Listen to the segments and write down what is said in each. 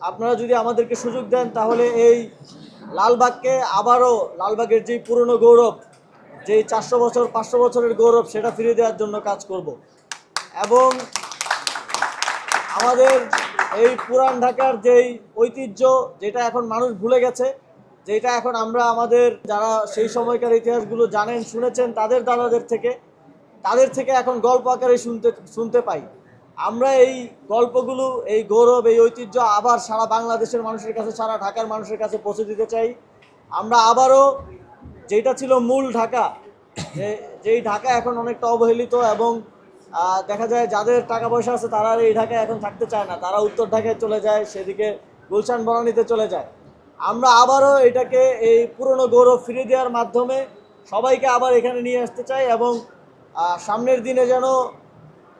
আপনারা যদি আমাদেরকে সুযোগ দেন তাহলে এই লালবাগকে আবারও লালবাগের যে পুরনো গৌরব, যেই 400 বছর 500 বছরের গৌরব, সেটা ফিরিয়ে দেওয়ার জন্য কাজ করব। এবং আমাদের এই পুরান ঢাকার যেই ঐতিহ্য, যেটা এখন মানুষ ভুলে গেছে, যেটা এখন আমরা আমাদের যারা সেই সময়কার ইতিহাসগুলো জানেন, শুনেছেন তাদের দাদাদের থেকে এখন গল্প আকারে শুনতে পাই। আমরা এই গল্পগুলো, এই গৌরব, এই ঐতিহ্য আবার সারা বাংলাদেশের মানুষের কাছে, সারা ঢাকার মানুষের কাছে পৌঁছে দিতে চাই। আমরা আবারও যেটা ছিল মূল ঢাকা, যেই ঢাকা এখন অনেকটা অবহেলিত এবং দেখা যায় যাদের টাকা পয়সা আছে তারা আর এই ঢাকায় এখন থাকতে চায় না, তারা উত্তর ঢাকায় চলে যায়, সেদিকে গুলশান বনানীতে চলে যায়। আমরা আবারও এটাকে এই পুরনো গৌরব ফিরিয়ে দেওয়ার মাধ্যমে সবাইকে আবার এখানে নিয়ে আসতে চাই এবং সামনের দিনে যেন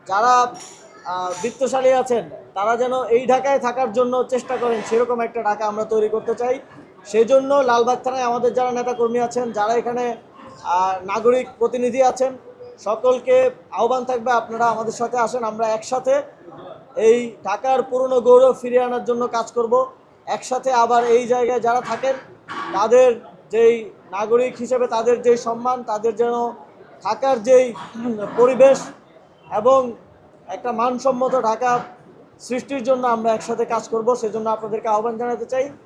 যারা বিত্তশালী আছেন তারা যেন এই ঢাকায় থাকার জন্য চেষ্টা করেন, সেরকম একটা ঢাকা আমরা তৈরি করতে চাই। সেই জন্য লালবাগ থানায় আমাদের যারা নেতাকর্মী আছেন, যারা এখানে নাগরিক প্রতিনিধি আছেন, সকলকে আহ্বান থাকবে আপনারা আমাদের সাথে আসেন, আমরা একসাথে এই ঢাকার পুরনো গৌরব ফিরিয়ে আনার জন্য কাজ করব। একসাথে আবার এই জায়গায় যারা থাকেন তাদের যেই নাগরিক হিসেবে তাদের যেই সম্মান, তাদের যেন থাকার যেই পরিবেশ এবং একটা মানসম্মত ঢাকা সৃষ্টির জন্য আমরা একসাথে কাজ করব। সেজন্য আপনাদেরকে আহ্বান জানাতে চাই।